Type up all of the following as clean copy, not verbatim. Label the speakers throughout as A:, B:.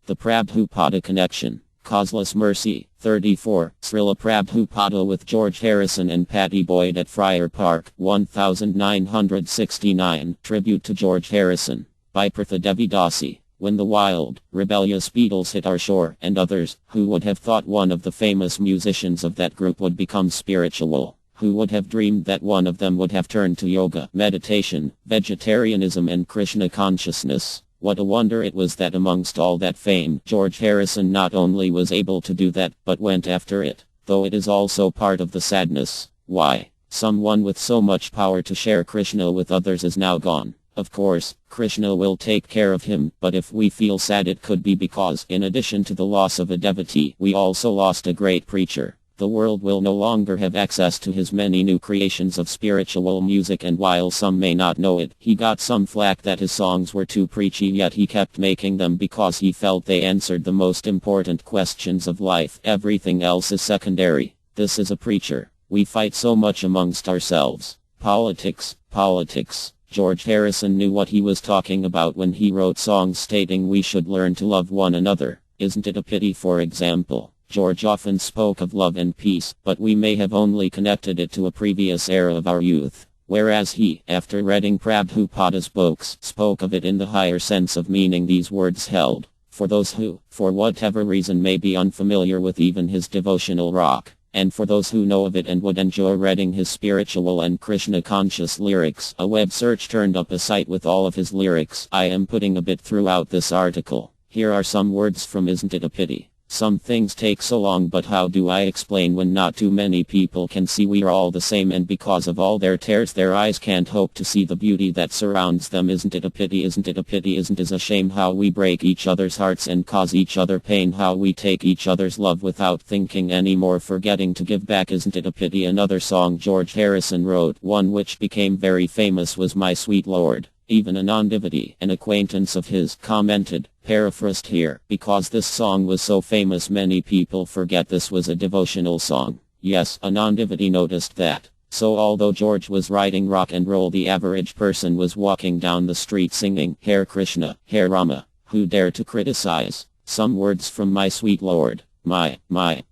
A: The Prabhupada Connection. Causeless Mercy. 34. Srila Prabhupada with George Harrison and Patty Boyd at Friar Park. 1969. Tribute to George Harrison. By Partha Devi Dasi. When the wild, rebellious Beatles hit our shore, and others, who would have thought one of the famous musicians of that group would become spiritual? Who would have dreamed that one of them would have turned to yoga, meditation, vegetarianism and Krishna consciousness? What a wonder it was that amongst all that fame, George Harrison not only was able to do that, but went after it, though it is also part of the sadness. Why? Someone with so much power to share Krishna with others is now gone. Of course, Krishna will take care of him, but if we feel sad it could be because, in addition to the loss of a devotee, we also lost a great preacher. The world will no longer have access to his many new creations of spiritual music, and while some may not know it, he got some flack that his songs were too preachy, yet he kept making them because he felt they answered the most important questions of life. Everything else is secondary. This is a preacher. We fight so much amongst ourselves. Politics, politics. George Harrison knew what he was talking about when he wrote songs stating we should learn to love one another. Isn't it a pity, for example? George often spoke of love and peace, but we may have only connected it to a previous era of our youth. Whereas he, after reading Prabhupada's books, spoke of it in the higher sense of meaning these words held. For those who, for whatever reason, may be unfamiliar with even his devotional rock, and for those who know of it and would enjoy reading his spiritual and Krishna-conscious lyrics, a web search turned up a site with all of his lyrics. I am putting a bit throughout this article. Here are some words from Isn't It a Pity? Some things take so long, but how do I explain when not too many people can see we are all the same, and because of all their tears their eyes can't hope to see the beauty that surrounds them? Isn't it a pity? Isn't it a pity? Isn't it a shame how we break each other's hearts and cause each other pain? How we take each other's love without thinking anymore, forgetting to give back? Isn't it a pity? Another song George Harrison wrote, one which became very famous, was My Sweet Lord. Even a non-devotee, an acquaintance of his, commented, paraphrased here, because this song was so famous many people forget this was a devotional song. Yes, a non-devotee noticed that. So although George was writing rock and roll, the average person was walking down the street singing, Hare Krishna, Hare Rama. Who dare to criticize? Some words from My Sweet Lord. My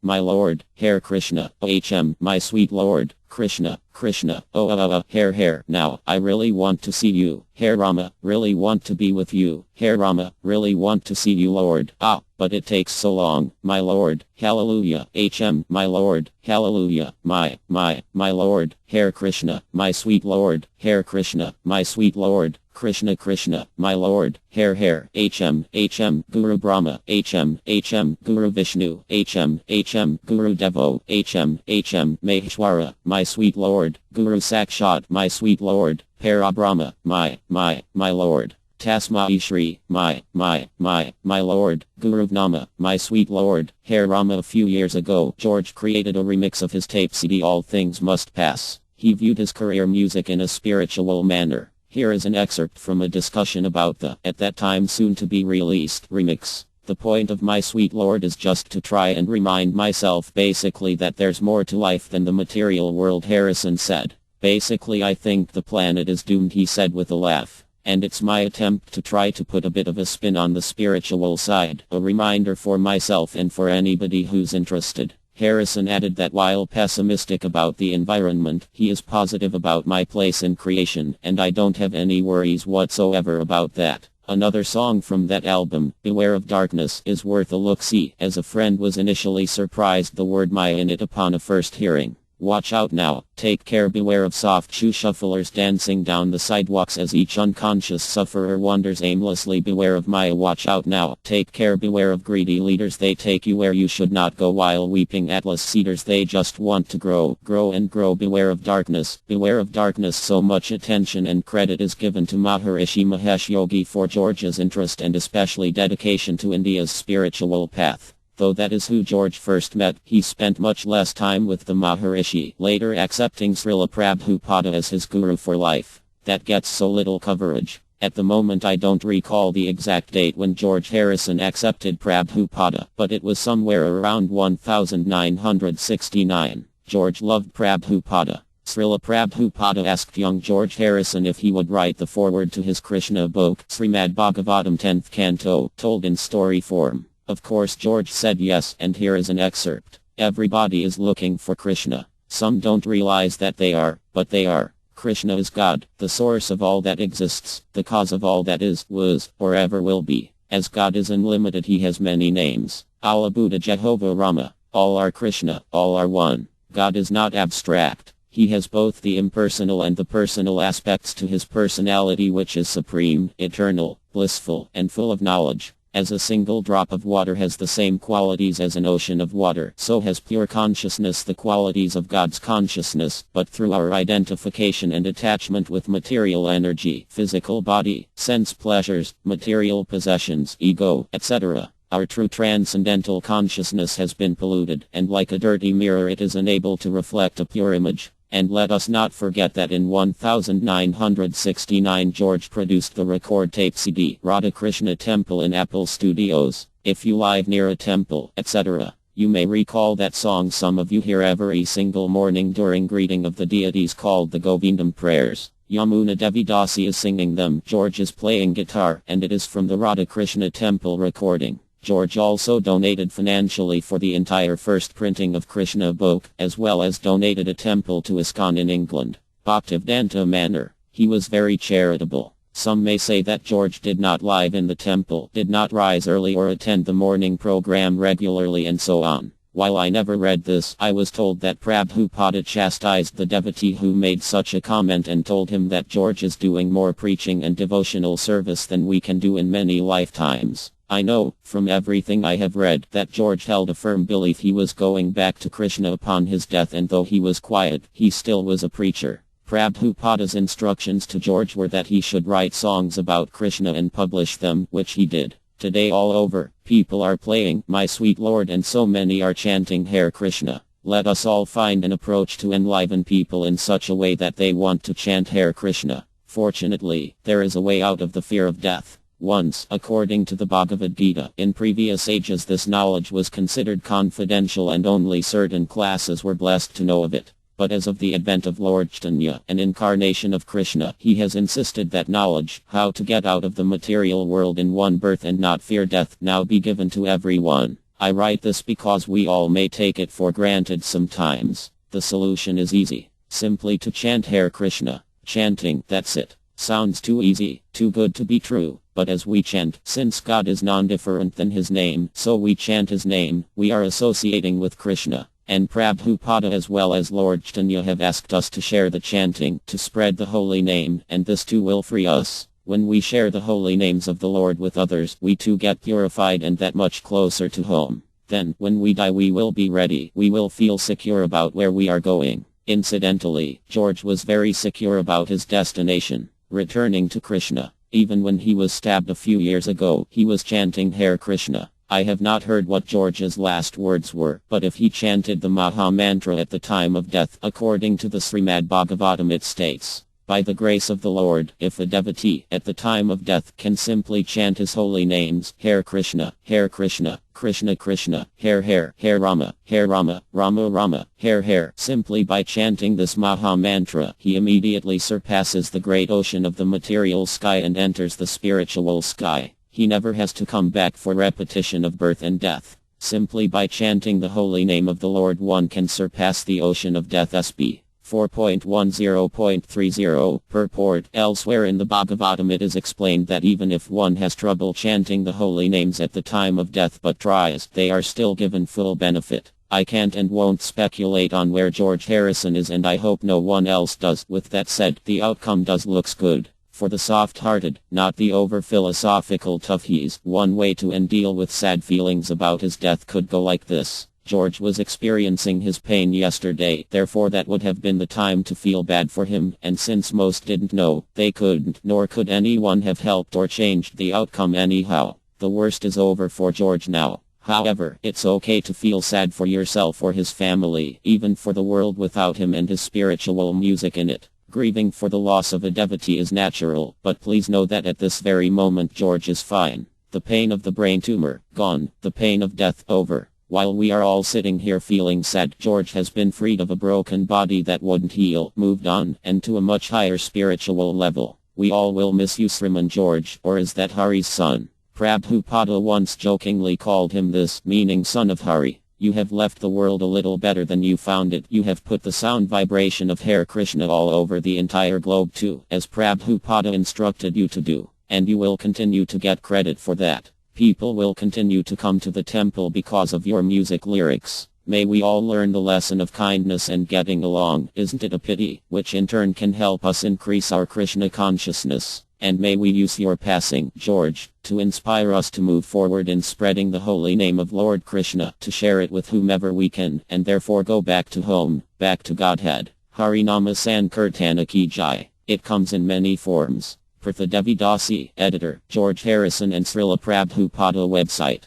A: Lord, Hare Krishna, my sweet Lord, Krishna, Hare. Now, I really want to see you, Hare Rama, really want to be with you, Hare Rama, really want to see you, Lord. But it takes so long, my Lord, hallelujah, my Lord, hallelujah, my Lord, Hare Krishna, my sweet Lord, Hare Krishna, my sweet Lord, Krishna, my Lord, Hare, Guru Brahma, Guru Vishnu, Guru Devo, Maheshwara, my sweet Lord, Guru Sakshat, my sweet Lord, Parabrahma, my Lord. Tasmai Shri, my Lord, Guru Nama, my sweet Lord, Hare Rama. A few years ago, George created a remix of his tape CD All Things Must Pass. He viewed his career music in a spiritual manner. Here is an excerpt from a discussion about the, at that time soon to be released, remix. The point of My Sweet Lord is just to try and remind myself basically that there's more to life than the material world, Harrison said. Basically I think the planet is doomed, he said with a laugh. And it's my attempt to try to put a bit of a spin on the spiritual side, a reminder for myself and for anybody who's interested. Harrison added that while pessimistic about the environment, he is positive about my place in creation, and I don't have any worries whatsoever about that. Another song from that album, Beware of Darkness, is worth a look-see, as a friend was initially surprised the word Maya in it upon a first hearing. Watch out now, take care, beware of soft shoe shufflers dancing down the sidewalks as each unconscious sufferer wanders aimlessly. Beware of Maya, watch out now, take care, beware of greedy leaders, they take you where you should not go, while weeping Atlas cedars they just want to grow and grow. Beware of darkness, so much attention and credit is given to Maharishi Mahesh Yogi for George's interest and especially dedication to India's spiritual path. Though that is who George first met, he spent much less time with the Maharishi, later accepting Srila Prabhupada as his guru for life. That gets so little coverage. At the moment I don't recall the exact date when George Harrison accepted Prabhupada, but it was somewhere around 1969. George loved Prabhupada. Srila Prabhupada asked young George Harrison if he would write the foreword to his Krishna book, Srimad Bhagavatam 10th Canto, told in story form. Of course George said yes, and here is an excerpt. Everybody is looking for Krishna. Some don't realize that they are, but they are. Krishna is God, the source of all that exists, the cause of all that is, was, or ever will be. As God is unlimited, he has many names. Allah, Buddha, Jehovah, Rama. All are Krishna, all are one. God is not abstract. He has both the impersonal and the personal aspects to his personality, which is supreme, eternal, blissful, and full of knowledge. As a single drop of water has the same qualities as an ocean of water, so has pure consciousness the qualities of God's consciousness, but through our identification and attachment with material energy, physical body, sense pleasures, material possessions, ego, etc., our true transcendental consciousness has been polluted, and like a dirty mirror it is unable to reflect a pure image. And let us not forget that in 1969 George produced the record tape CD, Radha Krishna Temple in Apple Studios. If you live near a temple, etc., you may recall that song some of you hear every single morning during greeting of the deities called the Govindam prayers. Yamuna Devi Dasi is singing them, George is playing guitar, and it is from the Radha Krishna Temple recording. George also donated financially for the entire first printing of Krishna book, as well as donated a temple to ISKCON in England. Bhaktivedanta Manor. He was very charitable. Some may say that George did not live in the temple, did not rise early or attend the morning program regularly, and so on. While I never read this, I was told that Prabhupada chastised the devotee who made such a comment and told him that George is doing more preaching and devotional service than we can do in many lifetimes. I know, from everything I have read, that George held a firm belief he was going back to Krishna upon his death, and though he was quiet, he still was a preacher. Prabhupada's instructions to George were that he should write songs about Krishna and publish them, which he did. Today all over, people are playing My Sweet Lord and so many are chanting Hare Krishna. Let us all find an approach to enliven people in such a way that they want to chant Hare Krishna. Fortunately, there is a way out of the fear of death. Once, according to the Bhagavad Gita, in previous ages this knowledge was considered confidential and only certain classes were blessed to know of it. But as of the advent of Lord Chaitanya, an incarnation of Krishna, he has insisted that knowledge, how to get out of the material world in one birth and not fear death, now be given to everyone. I write this because we all may take it for granted sometimes. The solution is easy. Simply to chant Hare Krishna. Chanting, that's it. Sounds too easy, too good to be true. But as we chant, since God is non-different than his name, so we chant his name, we are associating with Krishna. And Prabhupada as well as Lord Chaitanya have asked us to share the chanting, to spread the holy name, and this too will free us. When we share the holy names of the Lord with others, we too get purified and that much closer to home. Then, when we die we will be ready, we will feel secure about where we are going. Incidentally, George was very secure about his destination, returning to Krishna. Even when he was stabbed a few years ago, he was chanting Hare Krishna. I have not heard what George's last words were, but if he chanted the Maha Mantra at the time of death, according to the Srimad Bhagavatam it states, by the grace of the Lord, if a devotee, at the time of death, can simply chant his holy names, Hare Krishna, Krishna Krishna, Hare Rama, Rama Rama, Hare, simply by chanting this Maha Mantra, he immediately surpasses the great ocean of the material sky and enters the spiritual sky. He never has to come back for repetition of birth and death. Simply by chanting the holy name of the Lord one can surpass the ocean of death. SP 4.10.30 Purport. Elsewhere in the Bhagavatam it is explained that even if one has trouble chanting the holy names at the time of death but tries, they are still given full benefit. I can't and won't speculate on where George Harrison is, and I hope no one else does. With that said, the outcome does looks good. For the soft-hearted, not the over-philosophical toughies, one way to deal with sad feelings about his death could go like this. George was experiencing his pain yesterday, therefore that would have been the time to feel bad for him, and since most didn't know, they couldn't, nor could anyone have helped or changed the outcome anyhow. The worst is over for George now. However, it's okay to feel sad for yourself or his family, even for the world without him and his spiritual music in it. Grieving for the loss of a devotee is natural, but please know that at this very moment George is fine. The pain of the brain tumor, gone. The pain of death, over. While we are all sitting here feeling sad, George has been freed of a broken body that wouldn't heal, moved on, and to a much higher spiritual level. We all will miss you, Sriman George, or is that Hari's son? Prabhupada once jokingly called him this, meaning son of Hari. You have left the world a little better than you found it. You have put the sound vibration of Hare Krishna all over the entire globe too, as Prabhupada instructed you to do. And you will continue to get credit for that. People will continue to come to the temple because of your music lyrics. May we all learn the lesson of kindness and getting along, isn't it a pity, which in turn can help us increase our Krishna consciousness. And may we use your passing, George, to inspire us to move forward in spreading the holy name of Lord Krishna, to share it with whomever we can, and therefore go back to home, back to Godhead. Harinama Sankirtana Ki Jai. It comes in many forms. Partha Devi Dasi, Editor, George Harrison and Srila Prabhupada website.